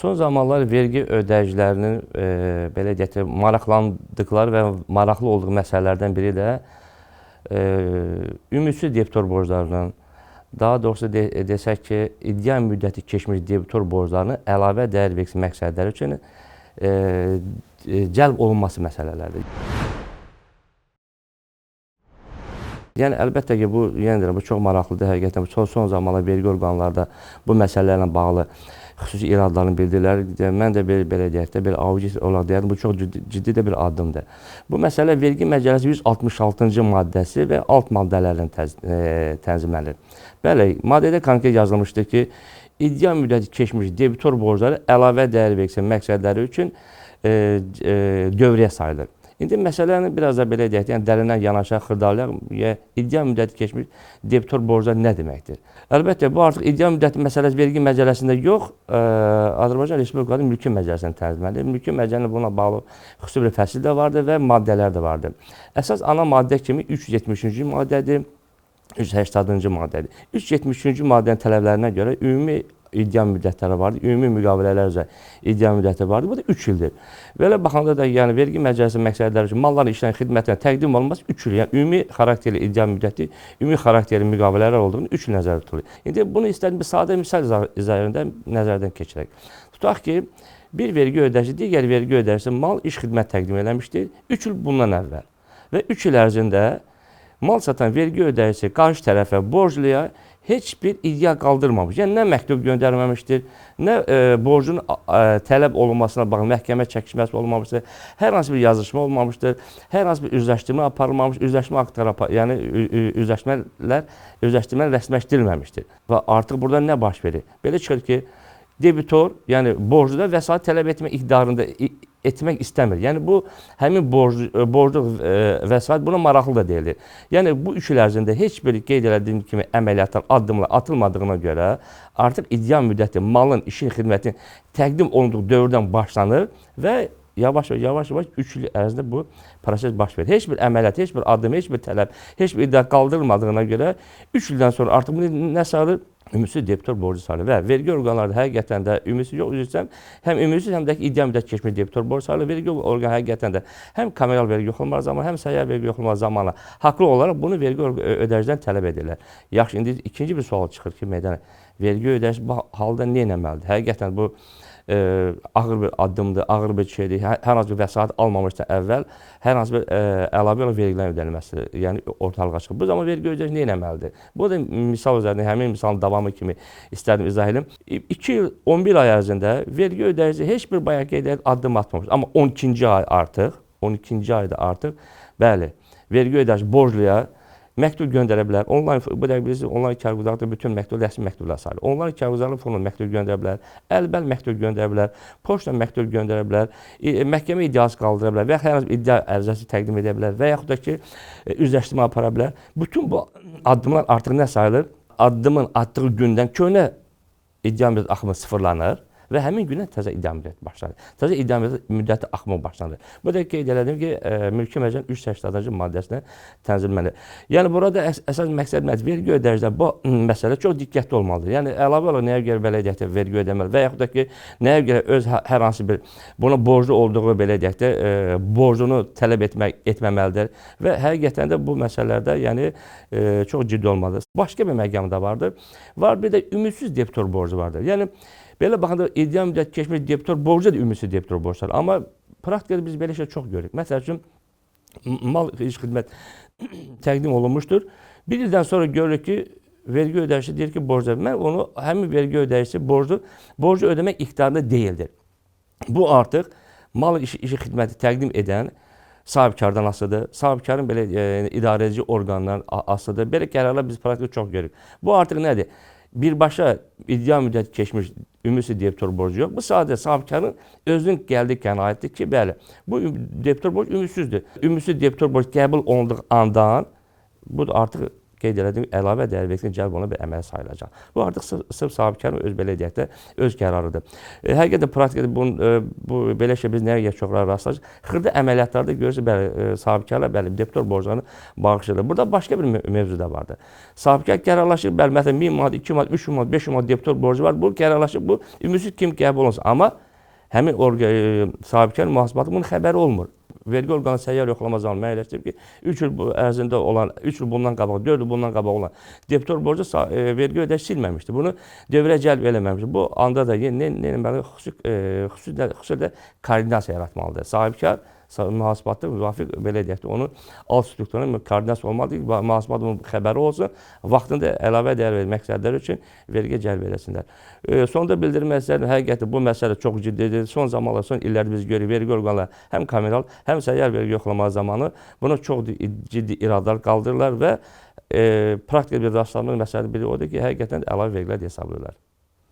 Son zamanlar vergi ödəyicilərinin belə deyək ki, maraqlandıqları və maraqlı olduğu məsələlərdən biri də ümidsiz debitor borclarının, daha doğrusu desək ki, iddia müddəti keçmiş debitor borclarının əlavə dəyər vergisi məqsədləri üçün cəlb olunması məsələləridir. Yəni əlbəttə ki, bu bu çox maraqlıdır həqiqətən. Son zamanlar vergi orqanlarda bu məsələlərlə bağlı xüsusi iradlarını bildirilər. Mən də belə deyək də, belə audit olaraq deyərdim, bu çox ciddi də bir addımdır. Bu məsələ vergi məcəlləsi 166-cı maddəsi və alt maddələrlə tənzimlənir. Bəli, maddədə konkret yazılmışdır ki, iddia müddəti keçmiş debitor borcları əlavə dəyər vergisi məqsədləri üçün dövrəyə sayılır. İndi məsələni biraz da belə deyək, yəni dərindən yanaşaq, xırdalayaq, iddia müddəti keçmiş debitor borcları nə deməkdir? Əlbəttə, bu artıq iddia müddəti məsələsi vergi məcəlləsində yox, Azərbaycan Respublikasının mülki məcəlləsində tənzimlənir. Mülki məcəllənin buna bağlı xüsusi bir fəsil də vardır və maddələr də vardır. Əsas ana maddə kimi 373-cü maddədir, 380-cı maddədir. 373-cü maddənin tələblərinə görə ümumi iddia müddətləri vardır, ümumi müqavilələr üzrə iddia müddəti vardır. Bu da 3 ildir. Belə baxanda da yəni vergi məcəlləsi məqsədləri üçün malların işlərin xidmətinə təqdim olunması 3 il. Yəni ümumi xarakterli iddia müddəti, ümumi xarakterli müqavilələr olduğunu 3 il nəzərdə tutulur. İndi bunu istədim bir sadə misal izahında nəzərdən keçirək. Tutaq ki, bir vergi ödəyici digər vergi ödəyicisi mal iş xidmət təqdim eləmişdir 3 il bundan əvvəl və 3 il ərzində mal satan vergi ödəyicisi qarşı tərəfə borcluya heç bir iddia qaldırmamış. Yəni, nə məktub göndərməmişdir, nə borcun tələb olunmasına bağlı məhkəmə çəkişməsi olmamışdır, hər hansı bir yazışma olmamışdır, hər hansı bir üzləşdirmə aparılmamış, üzləşmə aktları, yəni üzləşdirmə rəsmiləşdirilməmişdir. Və artıq burada nə baş verir? Belə çıxır ki, debitor, yəni borcluda vəsait tələb etmə iqtidarında etmək istəmir. Yəni, bu, həmin borcluq vəsait buna maraqlı da deyilir. Yəni, bu 3 il ərzində heç bir qeyd elədiyim kimi əməliyyatlar, addımlar atılmadığına görə artıq iddia müddəti malın, işin, xidmətin təqdim olunduğu dövrdən başlanır və yavaş-yavaş 3 il ərzində bu proses baş verir. Heç bir əməliyyat, heç bir addım, heç bir tələb, heç bir iddia qaldırılmadığına görə 3 ildən sonra artıq bunu nə sayılır? Ümidsiz debitor borcu sayılır və vergi orqanları həqiqətən də ümidsiz yox, üzrsən, həm ümidsiz, həm də iddia müddəti keçmiş debitor borcu sayılır. Vergi orqanı həqiqətən də həm kommunal vergi yoxlamaları zamanı, həm səyyar vergi yoxlamaları zamanı haqlı olaraq bunu vergi ödəyicidən tələb edirlər. Yaxşı, indi ikinci bir sual çıxır ki, meydana vergi ödəyici bu halda nə etməlidir? Həqiqətən bu ağır bir addımdır, ağır bir şeydir. Hər hansı bir vəsait almamışdan əvvəl hər hansı bir əlavə olan vergilərin ödənilməsidir. Yəni ortalığa çıxır. Bu zaman vergi ödəyici nə etməlidir? Bu da misal üzərində, həmin misalın davamı kimi istədim izah edim. 2 il 11 ay ərzində vergi ödəyici heç bir bayaq qeyd edilən addım atmamış. Amma 12-ci ay artıq, 12-ci ayda artıq, bəli, vergi ödəyici borcluya məktub göndərə bilər. Onlayn, bu da bilirsiniz, onlayn kərkuzarlıqda bütün məktub, rəsmi məktublar sayılır. Onlayn kərkuzarlıq fonuna məktub göndərə bilər, əlbəl məktub göndərə bilər, poçta məktub göndərə bilər, məhkəmə iddiası qaldıra bilər və hər hansı bir iddia ərizəsi təqdim edə bilər və yaxud da ki, üzləşdirmə apara bilər. Bütün bu addımlar artıq nə sayılır? Addımın atdığı gündən köhnə iddia müddəti axımı sıfırlanır və həmin gündən təzə iddia müddəti başlanır. Təzə iddia müddəti axımı başlanır. Bu da qeyd elədim ki, mülki məcəllənin 380-cı maddəsinə tənzimlənir. Yəni, burada əsas məqsəd vergi ödəyicilər bu məsələ çox diqqətli olmalıdır. Yəni, əlavə olaraq nəyə görə belə deyək də vergi ödəməli və yaxud da ki, nəyə görə öz hər hansı bir buna borclu olduğu belə deyək də borcunu tələb etməməlidir və həqiqətən də bu məsələlərdə yəni çox ciddi olmalıdır. Başqa bir məqam da vardır. Var bir də ümidsiz debitor borcu vardır. Yəni, belə baxanda iddia müddəti keçmiş debitor borcu da ümidsiz debitor borcları. Amma praktikada biz belə şey çox görürük. Məsəl üçün, mal iş xidmət təqdim olunmuşdur. Bir ildən sonra görürük ki, vergi ödəyicisi deyir ki, borcu mən onu həmin vergi ödəyicisi borcu ödəmək iqtidarında deyildir. Bu artıq mal işi xidməti təqdim edən sahibkardan asılıdır. Sahibkarın belə idarəedici orqandan asılıdır. Belə qərarlar biz praktikada çox görürük. Bu artıq nədir? Birbaşa iddia müddəti keçmiş ümidsiz debitor borcu yox. Bu sadəcə sahibkarın özünün gəldiyi qənaətdir ki, bəli, bu debitor borcu ümidsizdir. Ümidsiz debitor borcu qəbul olunduğu andan bu da artıq qeyd etdiyim əlavə dəyər vergisinin cəlb olunma bir əməl sayılacaq. Bu artıq sırf sahibkarın öz belə deyək də öz qərarıdır. Həqiqətən praktikada bu belə şey biz nəyə çoxlara rastlaşırıq? Xırda əməliyyatlarda görürsünüz, bəli, sahibkarlar bəli debitor borclarını bağışlayırlar. Burada başqa bir mövzu da vardır. Sahibkar qərarlaşır, bəli, məsələn 1000 manat, 2 manat, 3 manat, 5 manat debitor borcu var. Bu qərarlaşır, bu ümidsiz kimi qəbul olunsun. Amma həmin sahibkar mühasibatı bunun xəbəri olmur. Vergi orqanı səyyar yoxlama zamanı müəyyənləşdirib ki, 3 il ərzində olan, 3 il bundan qabaq, 4 il bundan qabaq olan debitor borcu vergi ödəyici silməmişdir. Bunu dövrə cəlb eləməmişdir. Bu anda da xüsusilə koordinasiya yaratmalıdır. Sahibkar mühasibatda müvafiq belə deyək də onun alt strukturuna koordinasiya olmalıdır ki, mühasibatın xəbəri olsun, vaxtında əlavə dəyər vermək məqsədləri üçün vergi cəlb eləsinlər. Sonda bildirmək istəyirəm, həqiqətən bu məsələ çox ciddidir. Son zamanlar, son illərdə biz görürük, vergi orqanları həm kameral, həm səyyar vergi yoxlama zamanı buna çox ciddi iradlar qaldırırlar və praktik bir rastlanma məsələsi biri odur ki, həqiqətən əlavə vergilər hesablayırlar.